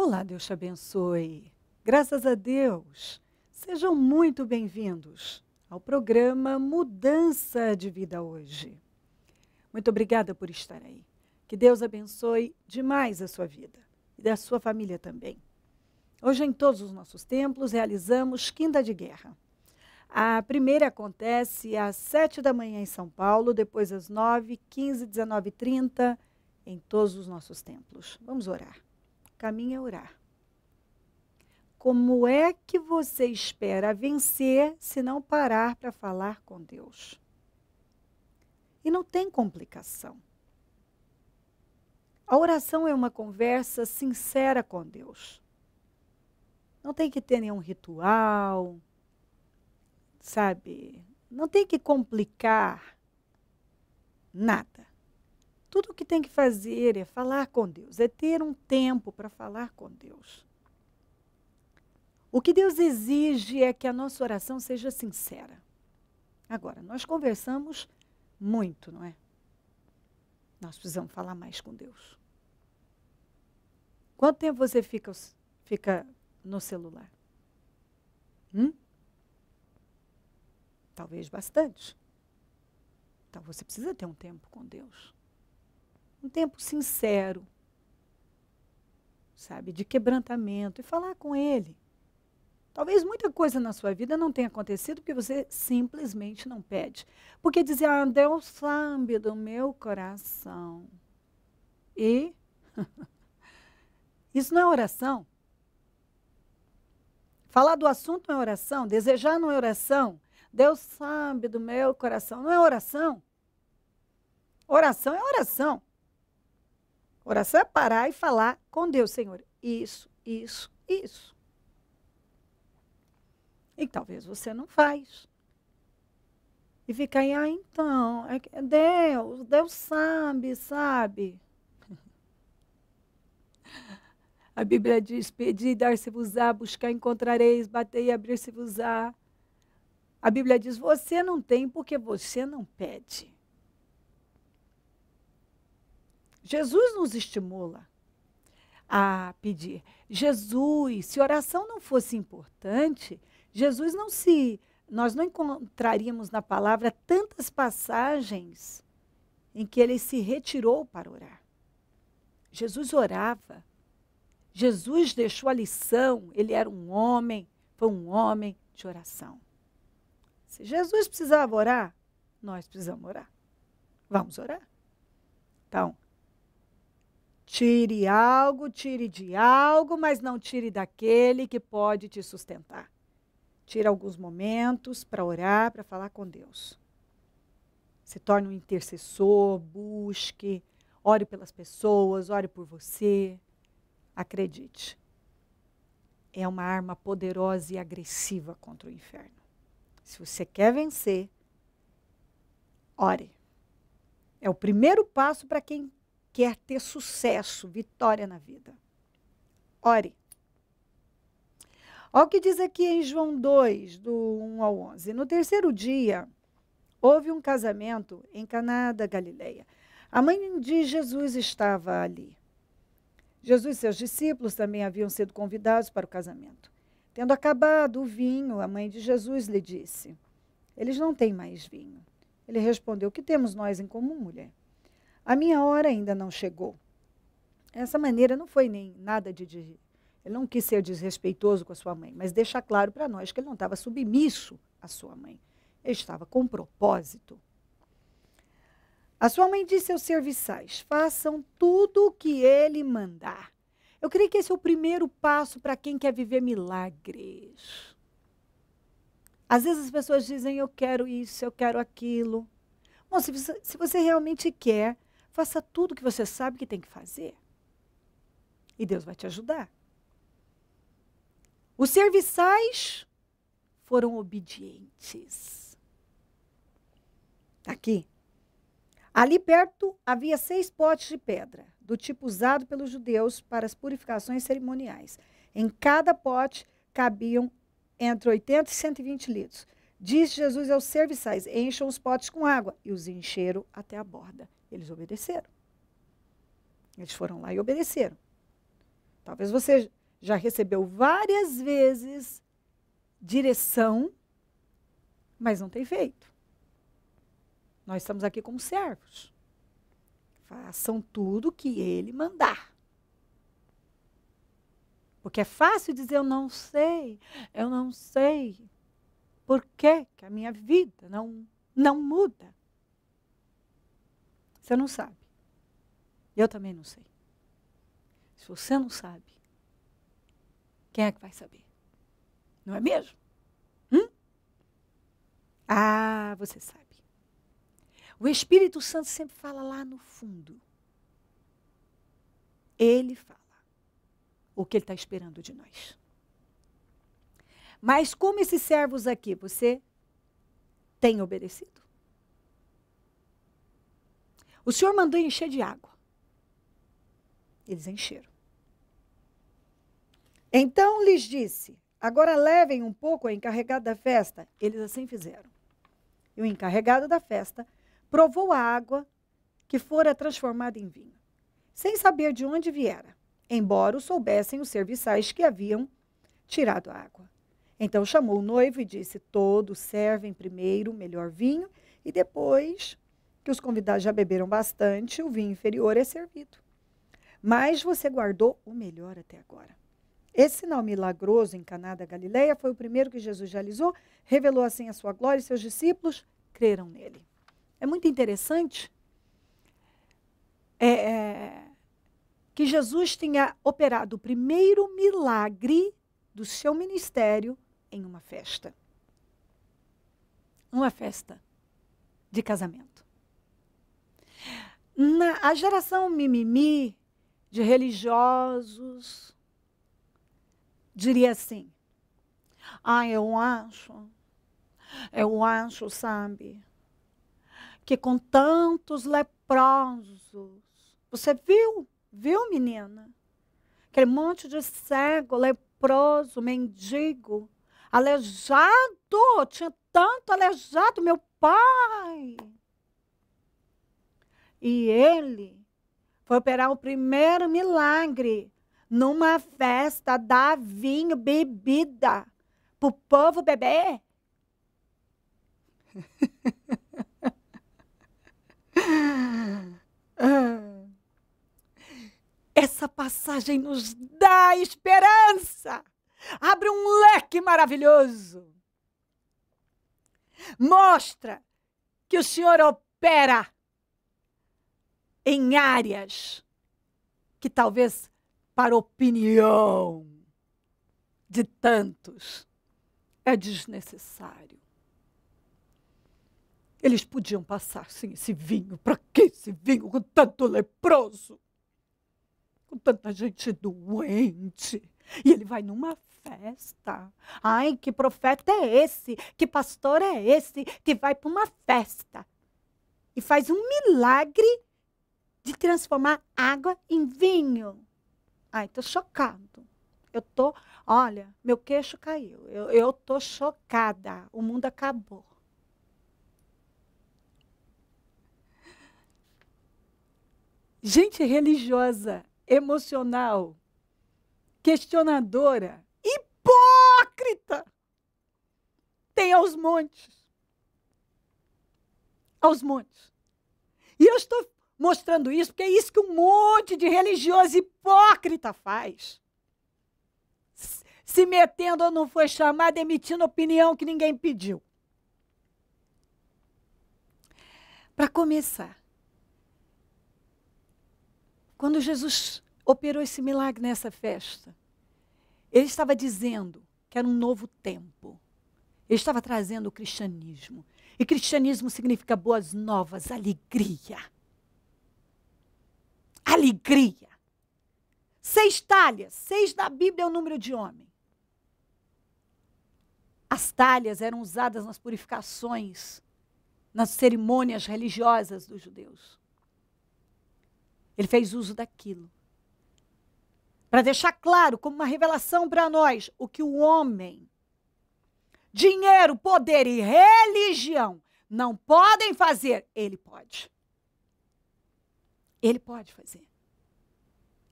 Olá, Deus te abençoe. Graças a Deus. Sejam muito bem-vindos ao programa Mudança de Vida hoje. Muito obrigada por estar aí. Que Deus abençoe demais a sua vida e da sua família também. Hoje, em todos os nossos templos, realizamos Quinta de Guerra. A primeira acontece às 7 da manhã em São Paulo, depois às 9, 15, 19 e 30 em todos os nossos templos. Vamos orar. O caminho é orar. Como é que você espera vencer se não parar para falar com Deus? E não tem complicação. A oração é uma conversa sincera com Deus. Não tem que ter nenhum ritual, sabe? Não tem que complicar nada. Tudo o que tem que fazer é falar com Deus, é ter um tempo para falar com Deus. O que Deus exige é que a nossa oração seja sincera. Agora, nós conversamos muito, não é? Nós precisamos falar mais com Deus. Quanto tempo você fica no celular? Talvez bastante. Então você precisa ter um tempo com Deus. Um tempo sincero, sabe, de quebrantamento e falar com Ele. Talvez muita coisa na sua vida não tenha acontecido porque você simplesmente não pede. Porque dizer, Deus sabe do meu coração. E isso não é oração. Falar do assunto não é oração. Desejar não é oração. Deus sabe do meu coração. Não é oração. Oração é oração. Oração é parar e falar com Deus, Senhor. Isso. E talvez você não faz. E fica aí, então, Deus sabe. A Bíblia diz, pedi e dar-se-vos-á, buscar encontrareis, bater e abrir-se-vos-á. A Bíblia diz, você não tem porque você não pede. Jesus nos estimula a pedir. Jesus, se oração não fosse importante, nós não encontraríamos na palavra tantas passagens em que ele se retirou para orar. Jesus orava. Jesus deixou a lição, ele era um homem, foi um homem de oração. Se Jesus precisava orar, nós precisamos orar. Vamos orar. Então, tire de algo, mas não tire daquele que pode te sustentar. Tire alguns momentos para orar, para falar com Deus. Se torne um intercessor, busque, ore pelas pessoas, ore por você. Acredite, é uma arma poderosa e agressiva contra o inferno. Se você quer vencer, ore. É o primeiro passo para quem quer ter sucesso, vitória na vida. Ore. Olha o que diz aqui em João 2, do 1 ao 11. No terceiro dia, houve um casamento em Caná da Galileia. A mãe de Jesus estava ali. Jesus e seus discípulos também haviam sido convidados para o casamento. Tendo acabado o vinho, a mãe de Jesus lhe disse, eles não têm mais vinho. Ele respondeu, o que temos nós em comum, mulher? A minha hora ainda não chegou. Essa maneira não foi nem nada de... Ele não quis ser desrespeitoso com a sua mãe, mas deixa claro para nós que ele não estava submisso à sua mãe. Ele estava com propósito. A sua mãe disse aos serviçais, façam tudo o que ele mandar. Eu creio que esse é o primeiro passo para quem quer viver milagres. Às vezes as pessoas dizem, eu quero isso, eu quero aquilo. Bom, se você realmente quer, faça tudo o que você sabe que tem que fazer. E Deus vai te ajudar. Os serviçais foram obedientes. Aqui. Ali perto havia 6 potes de pedra, do tipo usado pelos judeus para as purificações cerimoniais. Em cada pote cabiam entre 80 e 120 litros. Disse Jesus aos serviçais, encham os potes com água. E os encheram até a borda. Eles obedeceram. Eles foram lá e obedeceram. Talvez você já recebeu várias vezes direção, mas não tem feito. Nós estamos aqui como servos. Façam tudo o que ele mandar. Porque é fácil dizer, eu não sei. Por que que a minha vida não muda? Você não sabe. Eu também não sei. Se você não sabe, quem é que vai saber? Não é mesmo? Ah, você sabe. O Espírito Santo sempre fala lá no fundo. Ele fala o que ele está esperando de nós. Mas como esses servos aqui, você tem obedecido? O Senhor mandou encher de água. Eles encheram. Então lhes disse, agora levem um pouco ao encarregado da festa. Eles assim fizeram. E o encarregado da festa provou a água que fora transformada em vinho, sem saber de onde viera, embora o soubessem os serviçais que haviam tirado a água. Então chamou o noivo e disse, todos servem primeiro o melhor vinho, e depois que os convidados já beberam bastante, o vinho inferior é servido. Mas você guardou o melhor até agora. Esse sinal milagroso em Caná da Galileia foi o primeiro que Jesus realizou, revelou assim a sua glória e seus discípulos creram nele. É muito interessante que Jesus tinha operado o primeiro milagre do seu ministério em uma festa. Uma festa de casamento. A geração mimimi de religiosos diria assim, eu acho, sabe, que com tantos leprosos, você viu, menina? Aquele monte de cego, leproso, mendigo, aleijado, tinha tanto aleijado, meu pai. E ele foi operar o primeiro milagre numa festa, dar vinho, bebida, para o povo beber. Essa passagem nos dá esperança. Abre um leque maravilhoso. Mostra que o Senhor opera em áreas que talvez, para opinião de tantos, é desnecessário. Eles podiam passar sem esse vinho. Para que esse vinho com tanto leproso? Com tanta gente doente. E ele vai numa festa. Ai, que profeta é esse? Que pastor é esse? Que vai para uma festa. E faz um milagre de transformar água em vinho. Ai, estou chocado. Olha, meu queixo caiu. Eu estou chocada. O mundo acabou. Gente religiosa, emocional, questionadora, hipócrita, tem aos montes. Aos montes. E eu estou mostrando isso porque é isso que um monte de religioso hipócrita faz. Se metendo ou não foi chamado, emitindo opinião que ninguém pediu. Para começar, quando Jesus operou esse milagre nessa festa, ele estava dizendo que era um novo tempo. Ele estava trazendo o cristianismo. E cristianismo significa boas novas, alegria. Alegria. 6 talhas. 6 na Bíblia é o número de homem. As talhas eram usadas nas purificações, nas cerimônias religiosas dos judeus. Ele fez uso daquilo. Para deixar claro, como uma revelação para nós, o que o homem, dinheiro, poder e religião não podem fazer, ele pode. Ele pode fazer.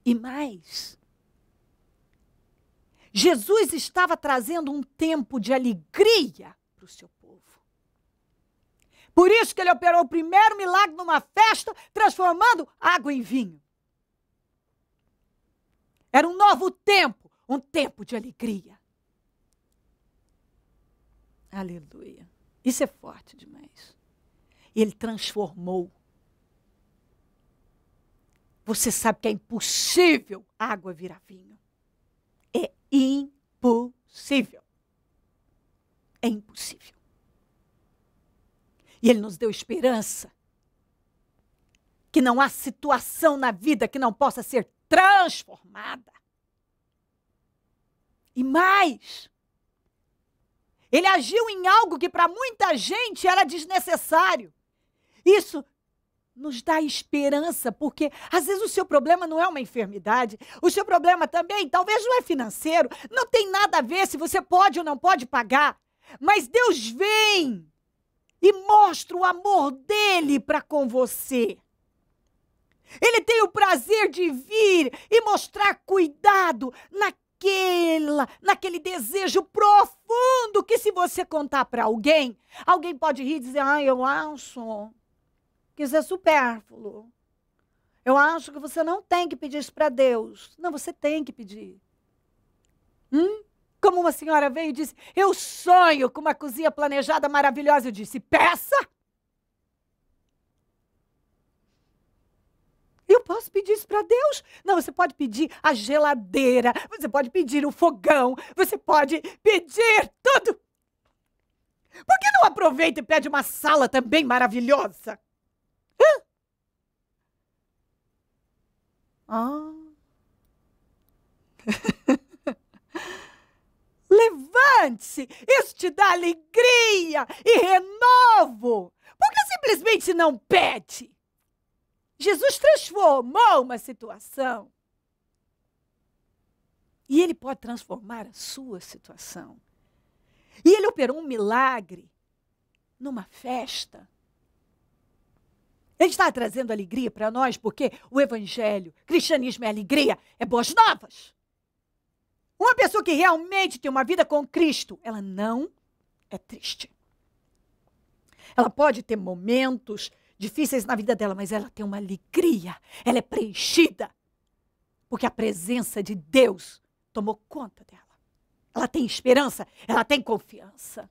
E mais, Jesus estava trazendo um tempo de alegria para o seu povo. Por isso que ele operou o primeiro milagre numa festa, transformando água em vinho. Era um novo tempo, um tempo de alegria. Aleluia. Isso é forte demais. Ele transformou. Você sabe que é impossível água virar vinho. É impossível. É impossível. E ele nos deu esperança. Que não há situação na vida que não possa ser transformada. E mais, ele agiu em algo que para muita gente era desnecessário. Isso nos dá esperança, porque às vezes o seu problema não é uma enfermidade, o seu problema também talvez não é financeiro, não tem nada a ver se você pode ou não pode pagar, mas Deus vem e mostra o amor dele para com você. Ele tem o prazer de vir e mostrar cuidado naquele desejo profundo que se você contar para alguém, alguém pode rir e dizer, eu acho que isso é supérfluo. Eu acho que você não tem que pedir isso para Deus. Não, você tem que pedir. Como uma senhora veio e disse, eu sonho com uma cozinha planejada maravilhosa. Eu disse, peça! Eu posso pedir isso para Deus? Não, você pode pedir a geladeira, você pode pedir o fogão, você pode pedir tudo. Por que não aproveita e pede uma sala também maravilhosa? Levante-se, isso te dá alegria e renovo. Por que simplesmente não pede? Jesus transformou uma situação. E ele pode transformar a sua situação. E ele operou um milagre numa festa. Ele está trazendo alegria para nós, porque o evangelho, cristianismo é alegria, é boas novas. Uma pessoa que realmente tem uma vida com Cristo, ela não é triste. Ela pode ter momentos difíceis na vida dela, mas ela tem uma alegria, ela é preenchida, porque a presença de Deus tomou conta dela. Ela tem esperança, ela tem confiança.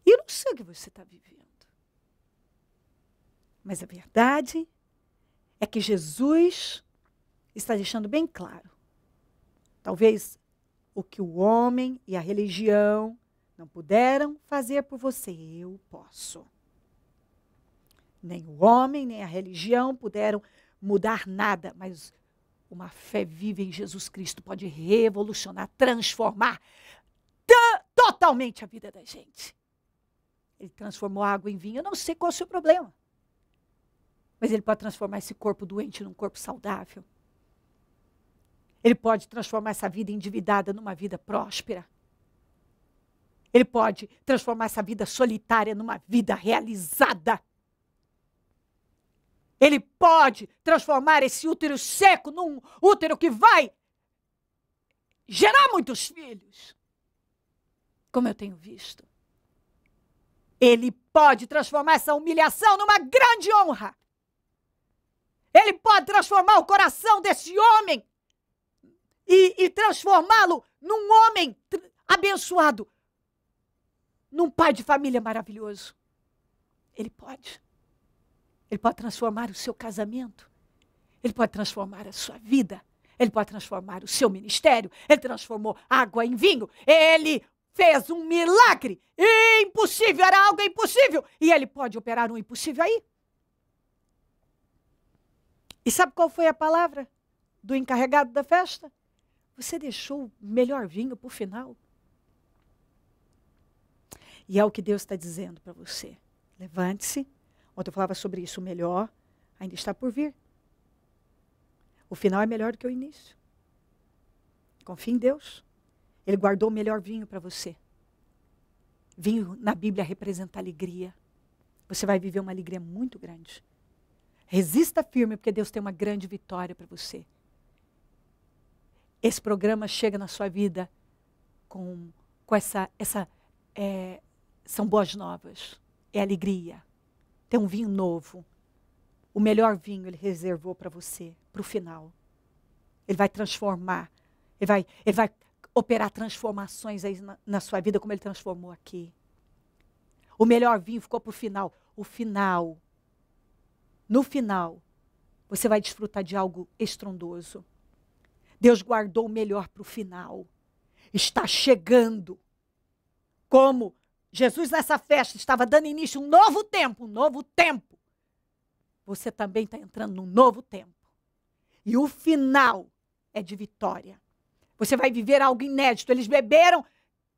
E eu não sei o que você está vivendo. Mas a verdade é que Jesus está deixando bem claro. Talvez o que o homem e a religião não puderam fazer por você, eu posso. Nem o homem, nem a religião puderam mudar nada, mas uma fé viva em Jesus Cristo pode revolucionar, transformar totalmente a vida da gente. Ele transformou a água em vinho, eu não sei qual é o seu problema. Mas ele pode transformar esse corpo doente num corpo saudável. Ele pode transformar essa vida endividada numa vida próspera. Ele pode transformar essa vida solitária numa vida realizada. Ele pode transformar esse útero seco num útero que vai gerar muitos filhos. Como eu tenho visto. Ele pode transformar essa humilhação numa grande honra. Ele pode transformar o coração desse homem e transformá-lo num homem abençoado, num pai de família maravilhoso. Ele pode. Ele pode transformar o seu casamento. Ele pode transformar a sua vida. Ele pode transformar o seu ministério. Ele transformou água em vinho. Ele fez um milagre. Impossível, era algo impossível. E ele pode operar um impossível aí. E sabe qual foi a palavra do encarregado da festa? Você deixou o melhor vinho para o final. E é o que Deus está dizendo para você. Levante-se. Ontem eu falava sobre isso, o melhor ainda está por vir. O final é melhor do que o início. Confie em Deus. Ele guardou o melhor vinho para você. Vinho na Bíblia representa alegria. Você vai viver uma alegria muito grande. Resista firme, porque Deus tem uma grande vitória para você. esse programa chega na sua vida com são boas novas, é alegria. Tem um vinho novo. O melhor vinho ele reservou para você, para o final. Ele vai transformar, ele vai operar transformações aí na sua vida, como ele transformou aqui. O melhor vinho ficou para o final. O final, no final, você vai desfrutar de algo estrondoso. Deus guardou o melhor para o final. Está chegando. Como Jesus nessa festa estava dando início a um novo tempo, um novo tempo. Você também está entrando num novo tempo. E o final é de vitória. Você vai viver algo inédito. Eles beberam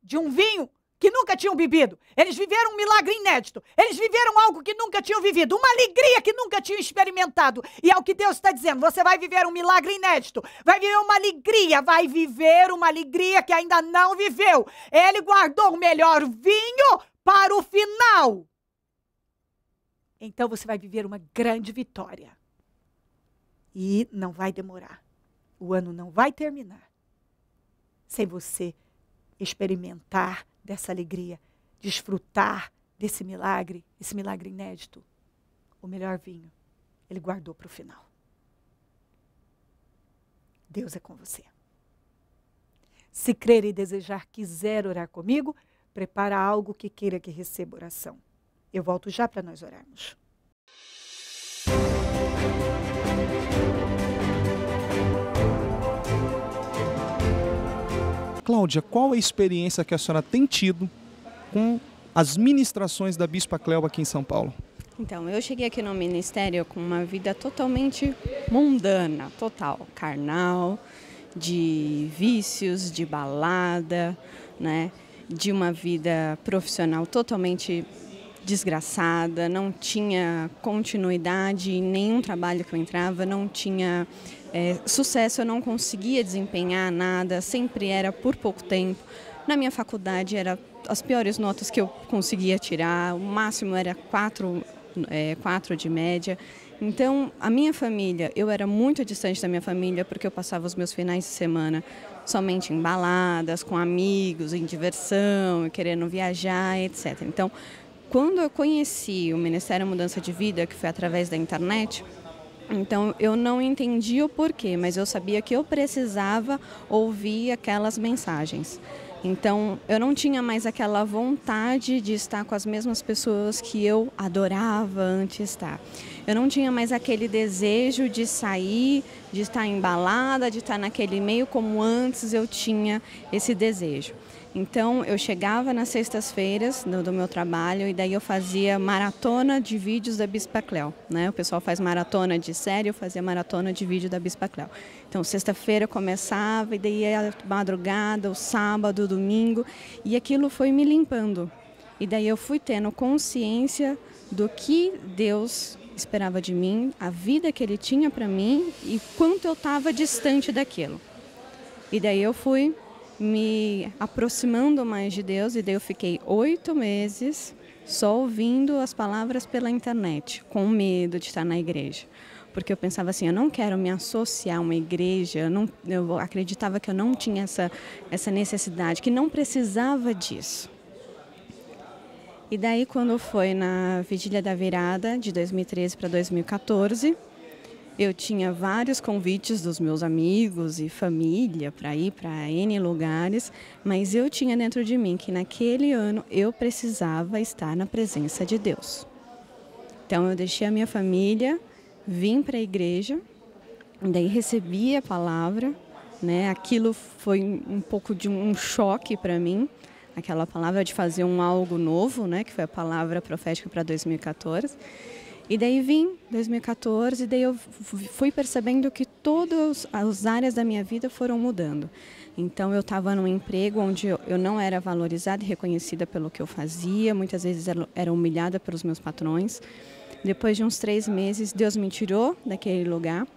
de um vinho que nunca tinham bebido. Eles viveram um milagre inédito. Eles viveram algo que nunca tinham vivido. Uma alegria que nunca tinham experimentado. E é o que Deus está dizendo. Você vai viver um milagre inédito. Vai viver uma alegria que ainda não viveu. Ele guardou o melhor vinho para o final. Então você vai viver uma grande vitória. E não vai demorar. O ano não vai terminar sem você experimentar dessa alegria, desfrutar desse milagre, esse milagre inédito. O melhor vinho, ele guardou para o final. Deus é com você. Se crer e desejar, quiser orar comigo, prepara algo que queira que receba oração. Eu volto já para nós orarmos. Cláudia, qual a experiência que a senhora tem tido com as ministrações da Bispa Cléuba aqui em São Paulo? Então, eu cheguei aqui no ministério com uma vida totalmente mundana, total, carnal, de vícios, de balada, né? De uma vida profissional totalmente desgraçada, não tinha continuidade em nenhum trabalho que eu entrava, não tinha sucesso, eu não conseguia desempenhar nada, sempre era por pouco tempo. Na minha faculdade, era as piores notas que eu conseguia tirar, o máximo era 4 de média. Então, a minha família, eu era muito distante da minha família, porque eu passava os meus finais de semana somente em baladas, com amigos, em diversão, querendo viajar, etc. Então, quando eu conheci o Ministério Mudança de Vida, que foi através da internet, então eu não entendi o porquê, mas eu sabia que eu precisava ouvir aquelas mensagens. Então eu não tinha mais aquela vontade de estar com as mesmas pessoas que eu adorava antes estar. Eu não tinha mais aquele desejo de sair, de estar embalada, de estar naquele meio como antes eu tinha esse desejo. Então, eu chegava nas sextas-feiras do meu trabalho e daí eu fazia maratona de vídeos da Bispa Cléu, né? O pessoal faz maratona de série, eu fazia maratona de vídeo da Bispa Cléu. Então, sexta-feira começava e daí a madrugada, o sábado, o domingo, e aquilo foi me limpando. E daí eu fui tendo consciência do que Deus esperava de mim, a vida que Ele tinha para mim e quanto eu estava distante daquilo. E daí eu fui me aproximando mais de Deus e daí eu fiquei 8 meses só ouvindo as palavras pela internet, com medo de estar na igreja. Porque eu pensava assim, eu não quero me associar a uma igreja, eu acreditava que eu não tinha essa necessidade, que não precisava disso. E daí quando foi na Vigília da Virada, de 2013 para 2014, eu tinha vários convites dos meus amigos e família para ir para N lugares, mas eu tinha dentro de mim que naquele ano eu precisava estar na presença de Deus. Então eu deixei a minha família, vim para a igreja, daí recebi a palavra, né? Aquilo foi um pouco de um choque para mim, aquela palavra de fazer algo novo, né? Que foi a palavra profética para 2014. E daí vim, 2014, e daí eu fui percebendo que todas as áreas da minha vida foram mudando. Então eu estava num emprego onde eu não era valorizada e reconhecida pelo que eu fazia, muitas vezes era humilhada pelos meus patrões. Depois de uns 3 meses, Deus me tirou daquele lugar.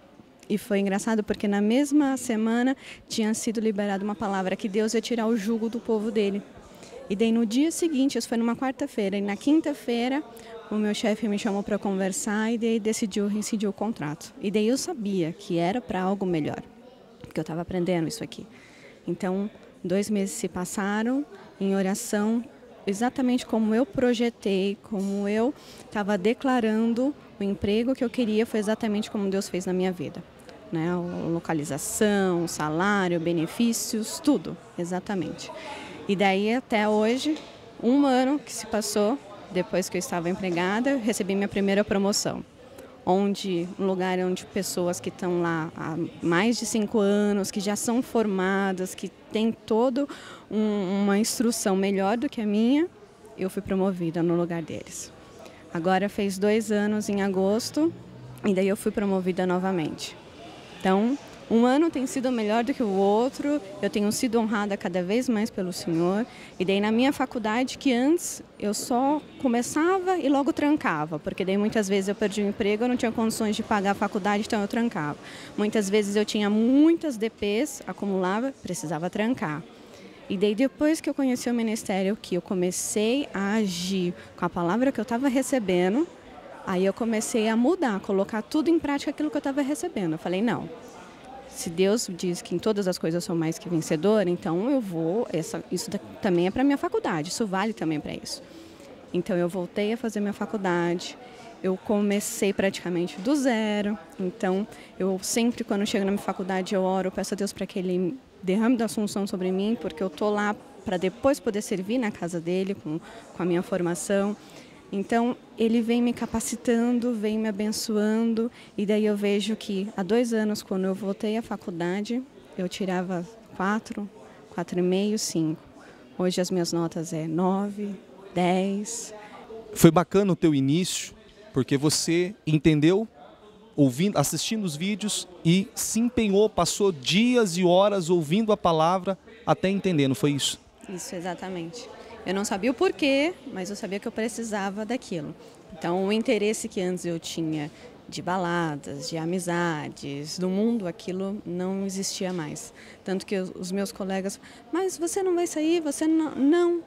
E foi engraçado porque na mesma semana tinha sido liberada uma palavra que Deus ia tirar o jugo do povo dele. E daí no dia seguinte, isso foi numa quarta-feira, e na quinta-feira o meu chefe me chamou para conversar e daí decidiu rescindir o contrato. E daí eu sabia que era para algo melhor. porque eu estava aprendendo isso aqui. Então, 2 meses se passaram em oração, exatamente como eu projetei, como eu estava declarando o emprego que eu queria, foi exatamente como Deus fez na minha vida. Né? A localização, o salário, benefícios, tudo, exatamente. E daí até hoje, 1 ano que se passou, depois que eu estava empregada, eu recebi minha primeira promoção. Um lugar onde pessoas que estão lá há mais de 5 anos, que já são formadas, que têm toda uma instrução melhor do que a minha, eu fui promovida no lugar deles. Agora fez 2 anos em agosto, e daí eu fui promovida novamente. Então, 1 ano tem sido melhor do que o outro, eu tenho sido honrada cada vez mais pelo Senhor. E daí na minha faculdade, que antes eu só começava e logo trancava, porque daí muitas vezes eu perdi o emprego, eu não tinha condições de pagar a faculdade, então eu trancava. Muitas vezes eu tinha muitas DPs, acumulava, precisava trancar. E daí depois que eu conheci o ministério, que eu comecei a agir com a palavra que eu estava recebendo, aí eu comecei a mudar, colocar tudo em prática aquilo que eu estava recebendo. Eu falei, não. Se Deus diz que em todas as coisas eu sou mais que vencedora, então eu vou, isso também é para a minha faculdade, isso vale também para isso. Então eu voltei a fazer minha faculdade, eu comecei praticamente do zero, então eu sempre quando chego na minha faculdade eu oro, peço a Deus para que Ele derrame da assunção sobre mim, porque eu estou lá para depois poder servir na casa dele com a minha formação. Então, ele vem me capacitando, vem me abençoando, e daí eu vejo que há 2 anos, quando eu voltei à faculdade, eu tirava 4, 4,5, 5. Hoje as minhas notas é 9, 10. Foi bacana o teu início, porque você entendeu, ouvindo, assistindo os vídeos e se empenhou, passou dias e horas ouvindo a palavra até entender, não foi isso? Isso, exatamente. Eu não sabia o porquê, mas eu sabia que eu precisava daquilo. Então, o interesse que antes eu tinha de baladas, de amizades, do mundo, aquilo não existia mais. Tanto que os meus colegas, mas você não vai sair, você não... Não,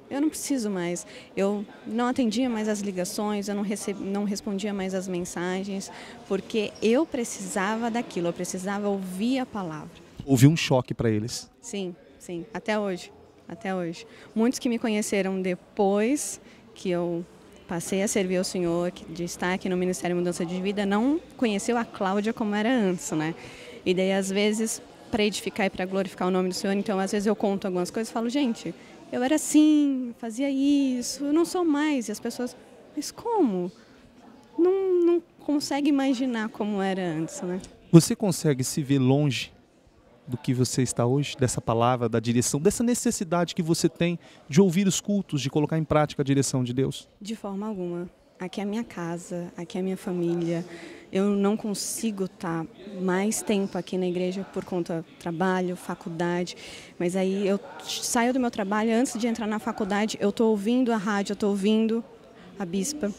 eu não preciso mais. Eu não atendia mais as ligações, eu não respondia mais as mensagens, porque eu precisava daquilo, eu precisava ouvir a palavra. Houve um choque para eles. Sim, sim, até hoje. Até hoje. Muitos que me conheceram depois que eu passei a servir ao Senhor, de estar aqui no Ministério Mudança de Vida, não conheceu a Cláudia como era antes, né? E daí, às vezes, para edificar e para glorificar o nome do Senhor, então, às vezes eu conto algumas coisas e falo, gente, eu era assim, fazia isso, eu não sou mais. E as pessoas, mas como? Não consegue imaginar como era antes, né? Você consegue se ver longe do que você está hoje, dessa palavra, da direção, dessa necessidade que você tem de ouvir os cultos, de colocar em prática a direção de Deus? De forma alguma. Aqui é a minha casa, aqui é a minha família. Eu não consigo estar mais tempo aqui na igreja por conta do trabalho, faculdade. Mas aí eu saio do meu trabalho, antes de entrar na faculdade, eu estou ouvindo a rádio, eu estou ouvindo a bispa.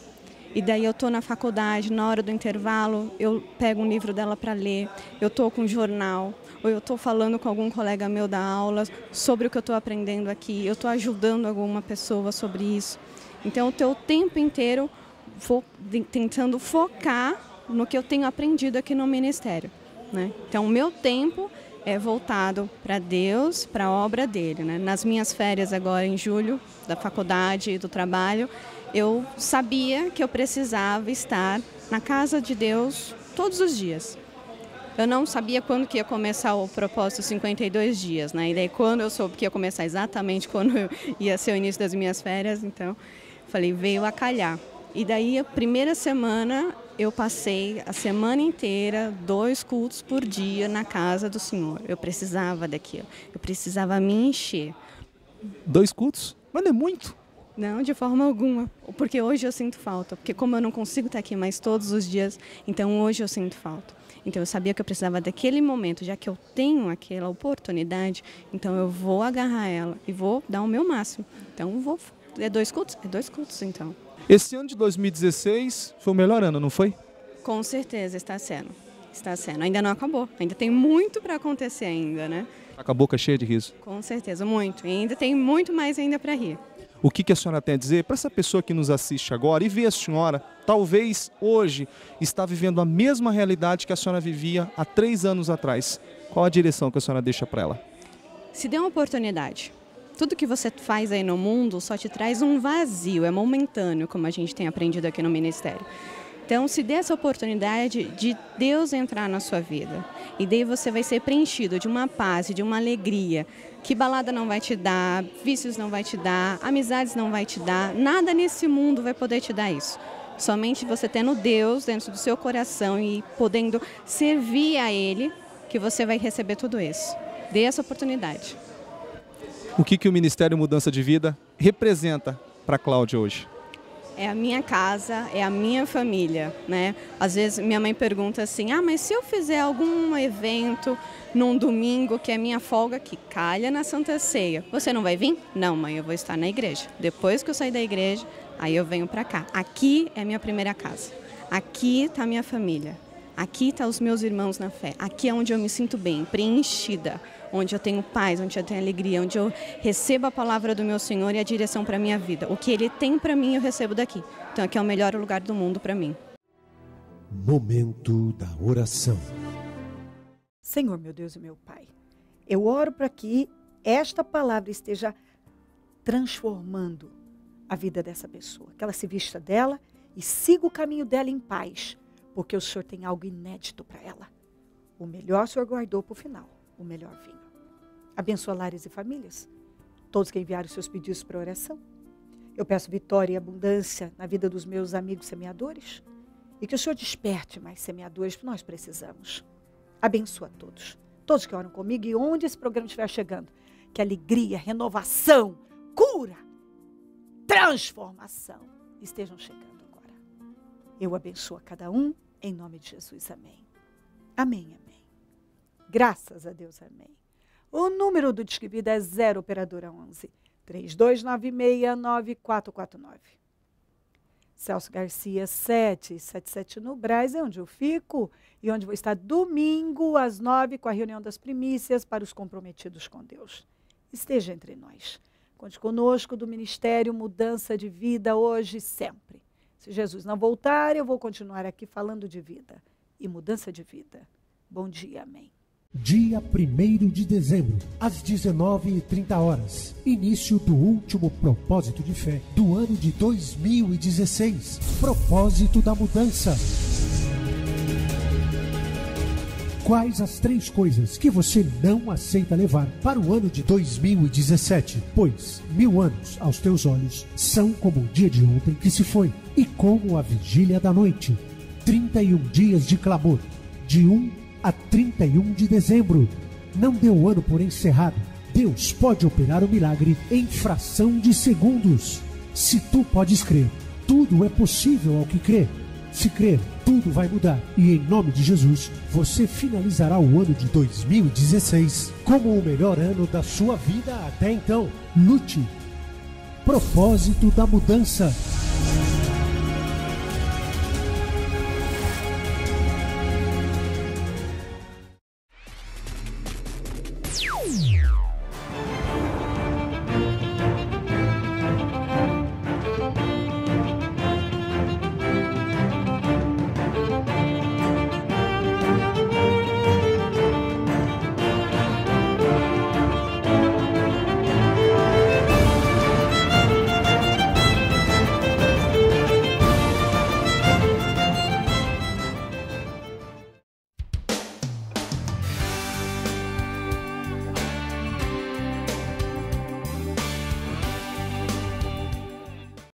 E daí eu estou na faculdade, na hora do intervalo, eu pego um livro dela para ler, eu estou com um jornal, ou eu estou falando com algum colega meu da aula sobre o que eu estou aprendendo aqui, eu estou ajudando alguma pessoa sobre isso. Então eu estou o tempo inteiro tentando focar no que eu tenho aprendido aqui no ministério, né? Então o meu tempo é voltado para Deus, para a obra dele, né? Nas minhas férias agora em julho, da faculdade e do trabalho, eu sabia que eu precisava estar na casa de Deus todos os dias. Eu não sabia quando que ia começar o propósito 52 dias, né? E daí quando eu soube que ia começar exatamente quando ia ser o início das minhas férias, então falei, veio a calhar. E daí a primeira semana eu passei a semana inteira 2 cultos por dia na casa do Senhor. Eu precisava daquilo, eu precisava me encher. 2 cultos? Mas não é muito. Não, de forma alguma, porque hoje eu sinto falta, porque como eu não consigo estar aqui mais todos os dias, então hoje eu sinto falta. Então eu sabia que eu precisava daquele momento, já que eu tenho aquela oportunidade, então eu vou agarrar ela e vou dar o meu máximo. Então é 2 cultos? É 2 cultos então. Esse ano de 2016 foi o melhor ano, não foi? Com certeza está sendo. Está sendo. Ainda não acabou, ainda tem muito para acontecer ainda, né? A boca cheia de riso. Com certeza, muito. E ainda tem muito mais ainda para rir. O que a senhora tem a dizer para essa pessoa que nos assiste agora e vê a senhora, talvez hoje, está vivendo a mesma realidade que a senhora vivia há 3 anos atrás? Qual a direção que a senhora deixa para ela? Se dê uma oportunidade. Tudo que você faz aí no mundo só te traz um vazio, é momentâneo, como a gente tem aprendido aqui no ministério. Então, se dê essa oportunidade de Deus entrar na sua vida. E daí você vai ser preenchido de uma paz, de uma alegria, que balada não vai te dar, vícios não vai te dar, amizades não vai te dar, nada nesse mundo vai poder te dar isso. Somente você tendo Deus dentro do seu coração e podendo servir a Ele, que você vai receber tudo isso. Dê essa oportunidade. O que o Ministério Mudança de Vida representa para a Cláudia hoje? É a minha casa, é a minha família, né? Às vezes minha mãe pergunta assim, mas se eu fizer algum evento num domingo que é minha folga, que calha na Santa Ceia, você não vai vir? Não, mãe, eu vou estar na igreja. Depois que eu sair da igreja, aí eu venho para cá. Aqui é minha primeira casa. Aqui está minha família. Aqui estão os meus irmãos na fé. Aqui é onde eu me sinto bem, preenchida. Onde eu tenho paz, onde eu tenho alegria, onde eu recebo a palavra do meu Senhor e a direção para a minha vida. O que Ele tem para mim, eu recebo daqui. Então aqui é o melhor lugar do mundo para mim. Momento da oração. Senhor, meu Deus e meu Pai, eu oro para que esta palavra esteja transformando a vida dessa pessoa. Que ela se vista dela e siga o caminho dela em paz, porque o Senhor tem algo inédito para ela. O melhor o Senhor guardou para o final, o melhor vinho. Abençoa lares e famílias, todos que enviaram seus pedidos para oração. Eu peço vitória e abundância na vida dos meus amigos semeadores e que o Senhor desperte mais semeadores, que nós precisamos. Abençoa todos, todos que oram comigo e onde esse programa estiver chegando, que alegria, renovação, cura, transformação estejam chegando agora. Eu abençoo a cada um, em nome de Jesus, amém. Amém, amém. Graças a Deus, amém. O número do Disque Vida é 0 operadora 11 32969449. Celso Garcia 777 no Brás, é onde eu fico e onde vou estar domingo às 9 com a reunião das primícias para os comprometidos com Deus. Esteja entre nós. Conte conosco do Ministério Mudança de Vida hoje e sempre. Se Jesus não voltar, eu vou continuar aqui falando de vida e mudança de vida. Bom dia, amém. Dia 1º de dezembro, às 19h30, início do último propósito de fé do ano de 2016. Propósito da mudança. Quais as 3 coisas que você não aceita levar para o ano de 2017? Pois 1000 anos aos teus olhos são como o dia de ontem que se foi e como a vigília da noite. 31 dias de clamor, de 1 a 31 de dezembro. Não dê o ano por encerrado. Deus pode operar o milagre em fração de segundos. Se tu podes crer, tudo é possível ao que crê. Se crer, tudo vai mudar. E em nome de Jesus, você finalizará o ano de 2016 como o melhor ano da sua vida até então. Lute. Propósito da mudança.